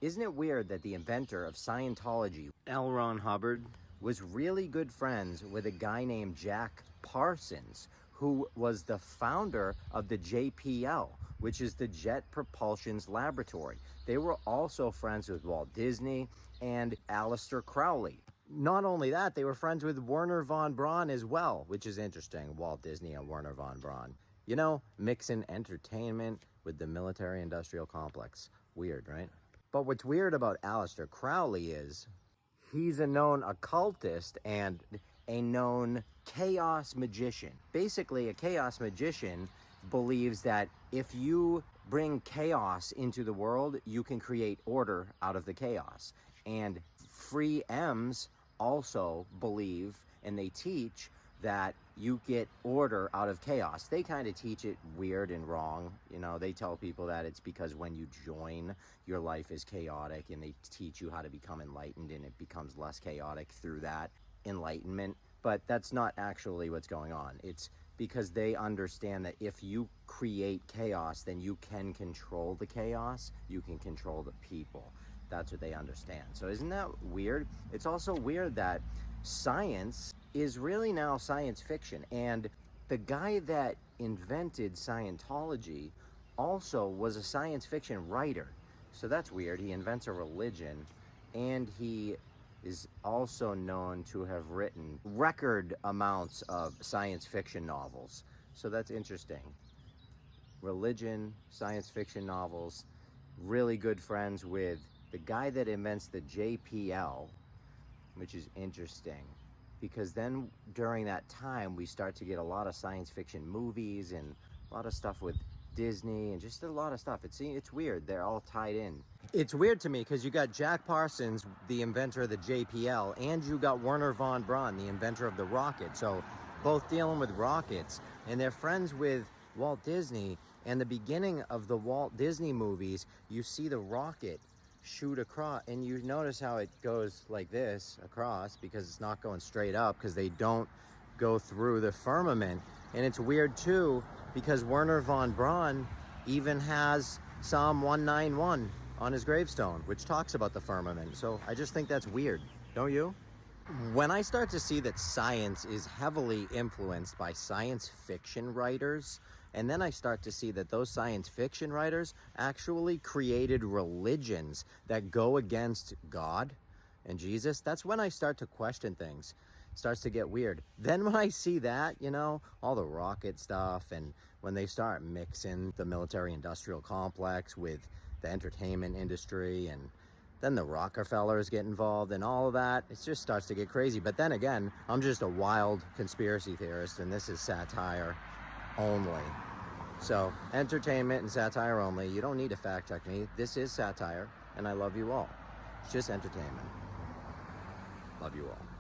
Isn't it weird that the inventor of Scientology, L. Ron Hubbard, was really good friends with a guy named Jack Parsons, who was the founder of the JPL, which is the Jet Propulsion Laboratory. They were also friends with Walt Disney and Aleister Crowley. Not only that, they were friends with Wernher von Braun as well, which is interesting, Walt Disney and Wernher von Braun. You know, mixing entertainment with the military-industrial complex. Weird, right? But what's weird about Aleister Crowley is he's a known occultist and a known chaos magician. Basically, a chaos magician believes that if you bring chaos into the world, you can create order out of the chaos. And free M's also believe, and they teach, that you get order out of chaos. They kind of teach it weird and wrong. You know, they tell people that it's because when you join, your life is chaotic, and they teach you how to become enlightened, and it becomes less chaotic through that enlightenment. But that's not actually what's going on. It's because they understand that if you create chaos, then you can control the chaos. You can control the people. That's what they understand. So isn't that weird? It's also weird that science is really now science fiction. And the guy that invented Scientology also was a science fiction writer. So that's weird. He invents a religion, and he is also known to have written record amounts of science fiction novels. So that's interesting. Religion, science fiction novels, really good friends with the guy that invents the JPL, which is interesting. Because then during that time, we start to get a lot of science fiction movies and a lot of stuff with Disney and just a lot of stuff. It's weird. They're all tied in. It's weird to me because you got Jack Parsons, the inventor of the JPL, and you got Wernher von Braun, the inventor of the rocket. So both dealing with rockets, and they're friends with Walt Disney. And the beginning of the Walt Disney movies, you see the rocket shoot across, and you notice how it goes like this across, because it's not going straight up, because they don't go through the firmament. And it's weird too because Wernher von Braun even has Psalm 191 on his gravestone, which talks about the firmament. So I just think that's weird, don't you? When I start to see that science is heavily influenced by science fiction writers, and then I start to see that those science fiction writers actually created religions that go against God and Jesus, that's when I start to question things. It starts to get weird. Then when I see that, you know, all the rocket stuff, and when they start mixing the military-industrial complex with the entertainment industry, and then the Rockefellers get involved and all of that, it just starts to get crazy. But then again, I'm just a wild conspiracy theorist, and this is satire only. So, entertainment and satire only. You don't need to fact check me. This is satire, and I love you all. It's just entertainment. Love you all.